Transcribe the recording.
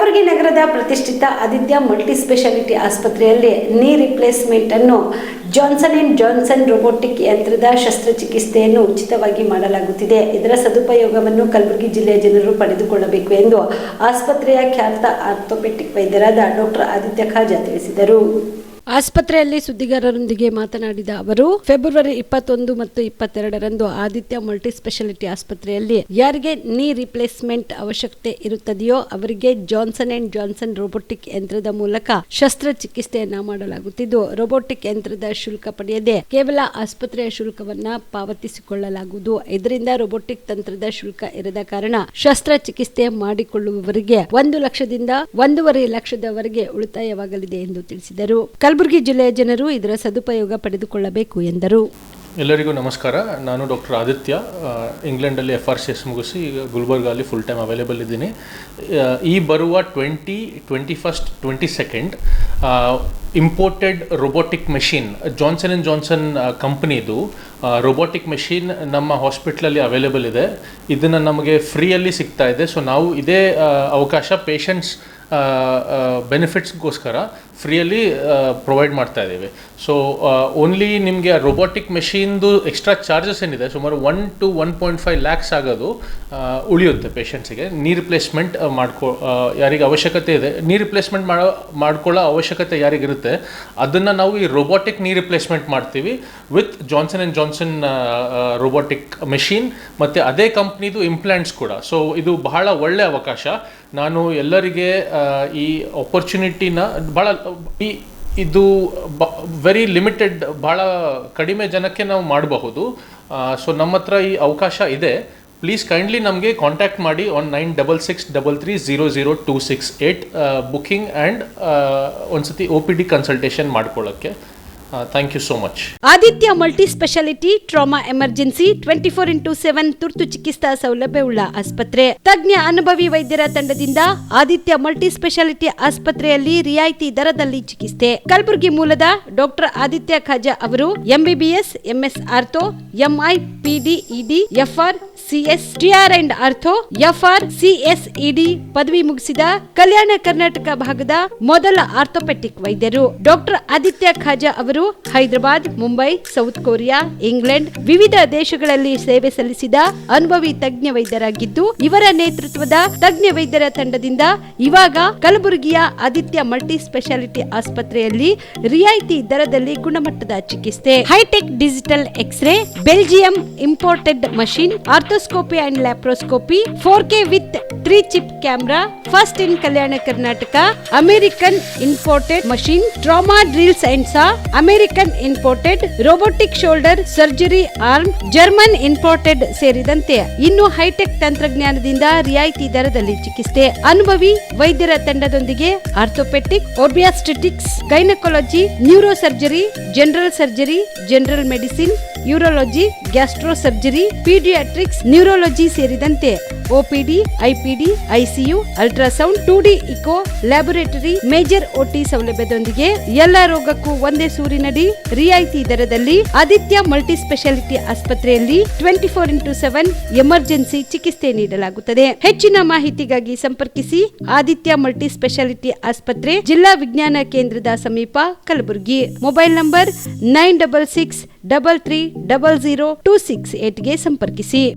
ಕಲಬುರಗಿ ನಗರದ ಪ್ರತಿಷ್ಠಿತ Aditya multi speciality ಆಸ್ಪತ್ರೆಯಲ್ಲಿ ನೀ ರಿಪ್ಲೇಸ್ಮೆಂಟ್ ಅನ್ನು ಜಾನ್ಸನ್ ಅಂಡ್ ಜಾನ್ಸನ್ ರೋಬೋಟಿಕ್ ಯಂತ್ರದ ಶಸ್ತ್ರಚಿಕಿತ್ಸೆಯನ್ನು ಉಚಿತವಾಗಿ ಮಾಡಲಾಗುತ್ತಿದೆ. ಇದರ ಸದುಪಯೋಗವನ್ನು ಕಲಬುರಗಿ ಜಿಲ್ಲೆಯ ಜನರು ಪಡೆದುಕೊಳ್ಳಬೇಕು ಎಂದು ಆಸ್ಪತ್ರೆಯ ಖ್ಯಾತ ಆರ್ಥೋಪೆಡಿಕ್ ವೈದ್ಯರಾದ ಡಾಕ್ಟರ್ ಆದಿತ್ಯ ಖಾಜಾ ತಿಳಿಸಿದರು. ಆಸ್ಪತ್ರೆಯಲ್ಲಿ ಸುದ್ದಿಗಾರರೊಂದಿಗೆ ಮಾತನಾಡಿದ ಅವರು, ಫೆಬ್ರವರಿ 21 ಮತ್ತು 22ರಂದು ಆದಿತ್ಯ ಮಲ್ಟಿ ಸ್ಪೆಷಾಲಿಟಿ ಆಸ್ಪತ್ರೆಯಲ್ಲಿ ಯಾರಿಗೆ ನೀ ರಿಪ್ಲೇಸ್ಮೆಂಟ್ ಅವಶ್ಯಕತೆ ಇರುತ್ತದೆಯೋ ಅವರಿಗೆ ಜಾನ್ಸನ್ ಅಂಡ್ ಜಾನ್ಸನ್ ರೋಬೋಟಿಕ್ ಯಂತ್ರದ ಮೂಲಕ ಶಸ್ತ್ರಚಿಕಿತ್ಸೆಯನ್ನ ಮಾಡಲಾಗುತ್ತಿದ್ದು, ರೋಬೋಟಿಕ್ ಯಂತ್ರದ ಶುಲ್ಕ ಪಡೆಯದೆ ಕೇವಲ ಆಸ್ಪತ್ರೆಯ ಶುಲ್ಕವನ್ನ ಪಾವತಿಸಿಕೊಳ್ಳಲಾಗುವುದು. ಇದರಿಂದ ರೋಬೋಟಿಕ್ ತಂತ್ರದ ಶುಲ್ಕ ಇರದ ಕಾರಣ ಶಸ್ತ್ರಚಿಕಿತ್ಸೆ ಮಾಡಿಕೊಳ್ಳುವವರಿಗೆ 1 ಲಕ್ಷದಿಂದ 1.5 ಲಕ್ಷದವರೆಗೆ ಉಳಿತಾಯವಾಗಲಿದೆ ಎಂದು ತಿಳಿಸಿದರು. ಕಲಬುರಗಿ ಜಿಲ್ಲೆಯ ಜನರು ಇದರ ಸದುಪಯೋಗ ಪಡೆದುಕೊಳ್ಳಬೇಕು ಎಂದರು. ಎಲ್ಲರಿಗೂ ನಮಸ್ಕಾರ. ನಾನು ಡಾಕ್ಟರ್ ಆದಿತ್ಯ, ಇಂಗ್ಲೆಂಡಲ್ಲಿ FRCS ಮುಗಿಸಿ ಗುಲ್ಬರ್ಗಲ್ಲಿ ಫುಲ್ ಟೈಮ್ ಅವೈಲೇಬಲ್ ಇದ್ದೀನಿ. ಈ ಬರುವ 21st 22nd imported robotic machine Johnson and Johnson ಕಂಪ್ನಿದು ರೋಬೋಟಿಕ್ ಮೆಷಿನ್ ನಮ್ಮ ಹಾಸ್ಪಿಟ್ಲಲ್ಲಿ ಅವೈಲೇಬಲ್ ಇದೆ. ಇದನ್ನು ನಮಗೆ ಫ್ರೀಯಲ್ಲಿ ಸಿಗ್ತಾ ಇದೆ. ಸೊ ನಾವು ಇದೇ ಅವಕಾಶ ಪೇಷಂಟ್ಸ್ ಬೆನಿಫಿಟ್ಸ್ಗೋಸ್ಕರ ಫ್ರೀಯಲ್ಲಿ ಪ್ರೊವೈಡ್ ಮಾಡ್ತಾ ಇದ್ದೀವಿ. ಸೊ ಓನ್ಲಿ ನಿಮಗೆ ರೋಬೋಟಿಕ್ ಮೆಷಿನ್ದು ಎಕ್ಸ್ಟ್ರಾ ಚಾರ್ಜಸ್ ಏನಿದೆ ಸುಮಾರು 1 to 1.5 ಲ್ಯಾಕ್ಸ್ ಆಗೋದು ಉಳಿಯುತ್ತೆ ಪೇಷಂಟ್ಸಿಗೆ. ನೀ ರಿಪ್ಲೇಸ್ಮೆಂಟ್ ಯಾರಿಗೆ ಅವಶ್ಯಕತೆ ಇದೆ, ನೀ ರಿಪ್ಲೇಸ್ಮೆಂಟ್ ಮಾಡ್ಕೊಳ್ಳೋ ಅವಶ್ಯಕತೆ ಯಾರಿಗಿರುತ್ತೆ ಅದನ್ನು ನಾವು ಈ ರೋಬೋಟಿಕ್ ನೀ ರಿಪ್ಲೇಸ್ಮೆಂಟ್ ಮಾಡ್ತೀವಿ with Johnson and Johnson robotic machine ಮತ್ತು ಅದೇ ಕಂಪ್ನಿದು ಇಂಪ್ಲಾಂಟ್ಸ್ ಕೂಡ. ಸೊ ಇದು ಬಹಳ ಒಳ್ಳೆಯ ಅವಕಾಶ. ನಾನು ಎಲ್ಲರಿಗೆ ಈ ಆಪರ್ಚುನಿಟಿನ ಇದು ವೆರಿ ಲಿಮಿಟೆಡ್, ಭಾಳ ಕಡಿಮೆ ಜನಕ್ಕೆ ನಾವು ಮಾಡಬಹುದು. ಸೊ ನಮ್ಮ ಹತ್ರ ಈ ಅವಕಾಶ ಇದೆ. ಪ್ಲೀಸ್ ಕೈಂಡ್ಲಿ ನಮಗೆ ಕಾಂಟ್ಯಾಕ್ಟ್ ಮಾಡಿ ಆನ್ 9663300268 ಬುಕಿಂಗ್ ಆ್ಯಂಡ್ ಒಂದ್ಸತಿ OPD ಕನ್ಸಲ್ಟೇಷನ್ ಮಾಡ್ಕೊಳ್ಳೋಕ್ಕೆ. Thank you so much. Aditya multi speciality trauma emergency 24x7 ತುರ್ತು ಚಿಕಿತ್ಸಾ ಸೌಲಭ್ಯವುಳ್ಳ ಆಸ್ಪತ್ರೆ. ತಜ್ಞ ಅನುಭವಿ ವೈದ್ಯರ ತಂಡದಿಂದ ಆದಿತ್ಯ ಮಲ್ಟಿ ಸ್ಪೆಷಾಲಿಟಿ ಆಸ್ಪತ್ರೆಯಲ್ಲಿ ರಿಯಾಯಿತಿ ದರದಲ್ಲಿ ಚಿಕಿತ್ಸೆ. ಕಲಬುರಗಿ ಮೂಲದ ಡಾಕ್ಟರ್ ಆದಿತ್ಯ ಖಾಜಾ ಅವರು MBBS, MS ortho, MI, PD, ED, FR, CS, TR and ortho, FR, CS, ED ಪದವಿ ಮುಗಿಸಿದ ಕಲ್ಯಾಣ ಕರ್ನಾಟಕ ಭಾಗದ ಮೊದಲ ಆರ್ಥೋಪೆಡಿಕ್ ವೈದ್ಯರು. ಡಾಕ್ಟರ್ ಆದಿತ್ಯ ಖಾಜಾ ಅವರು Hyderabad, Mumbai, south Korea, England ವಿವಿಧ ದೇಶಗಳಲ್ಲಿ ಸೇವೆ ಸಲ್ಲಿಸಿದ ಅನುಭವಿ ತಜ್ಞ ವೈದ್ಯರಾಗಿದ್ದು, ಇವರ ನೇತೃತ್ವದ ತಜ್ಞ ವೈದ್ಯರ ತಂಡದಿಂದ ಇವಾಗ ಕಲಬುರಗಿಯ ಆದಿತ್ಯ ಮಲ್ಟಿ ಸ್ಪೆಷಾಲಿಟಿ ಆಸ್ಪತ್ರೆಯಲ್ಲಿ ರಿಯಾಯಿತಿ ದರದಲ್ಲಿ ಗುಣಮಟ್ಟದ ಚಿಕಿತ್ಸೆ, hi tech digital x ray, Belgium imported machine, arthroscopy and laparoscopy, 4K with 3 chip camera, first in Kalyana Karnataka, American imported machine, trauma drills and saw, American imported robotic shoulder surgery arm, German imported ಸೇರಿದಂತೆ ಇನ್ನು high tech ತಂತ್ರಜ್ಞಾನದಿಂದ ರಿಯಾಯಿತಿ ದರದಲ್ಲಿ ಚಿಕಿತ್ಸೆ. ಅನುಭವಿ ವೈದ್ಯರ ತಂಡದೊಂದಿಗೆ orthopaedic, obstetrics, gynaecology, neuro surgery, general surgery, general medicine, urology, gastro surgery, paediatrics, neurology ಸೇರಿದಂತೆ OPD, IPD, ICU, ultrasound, 2D echo, laboratory, major OT ಸೌಲಭ್ಯದೊಂದಿಗೆ ಎಲ್ಲ ರೋಗಕ್ಕೂ ಒಂದೇ ಸೂರಿನಡಿ ರಿಯಾಯಿತಿ ದರದಲ್ಲಿ ಆದಿತ್ಯ ಮಲ್ಟಿ ಸ್ಪೆಷಾಲಿಟಿ ಆಸ್ಪತ್ರೆಯಲ್ಲಿ 24x7 ಎಮರ್ಜೆನ್ಸಿ ಚಿಕಿತ್ಸೆ ನೀಡಲಾಗುತ್ತದೆ. ಹೆಚ್ಚಿನ ಮಾಹಿತಿಗಾಗಿ ಸಂಪರ್ಕಿಸಿ ಆದಿತ್ಯ ಮಲ್ಟಿ ಸ್ಪೆಷಾಲಿಟಿ ಆಸ್ಪತ್ರೆ, ಜಿಲ್ಲಾ ವಿಜ್ಞಾನ ಕೇಂದ್ರದ ಸಮೀಪ, ಕಲಬುರಗಿ. ಮೊಬೈಲ್ ನಂಬರ್ 9663300268ಗೆ ಸಂಪರ್ಕಿಸಿ.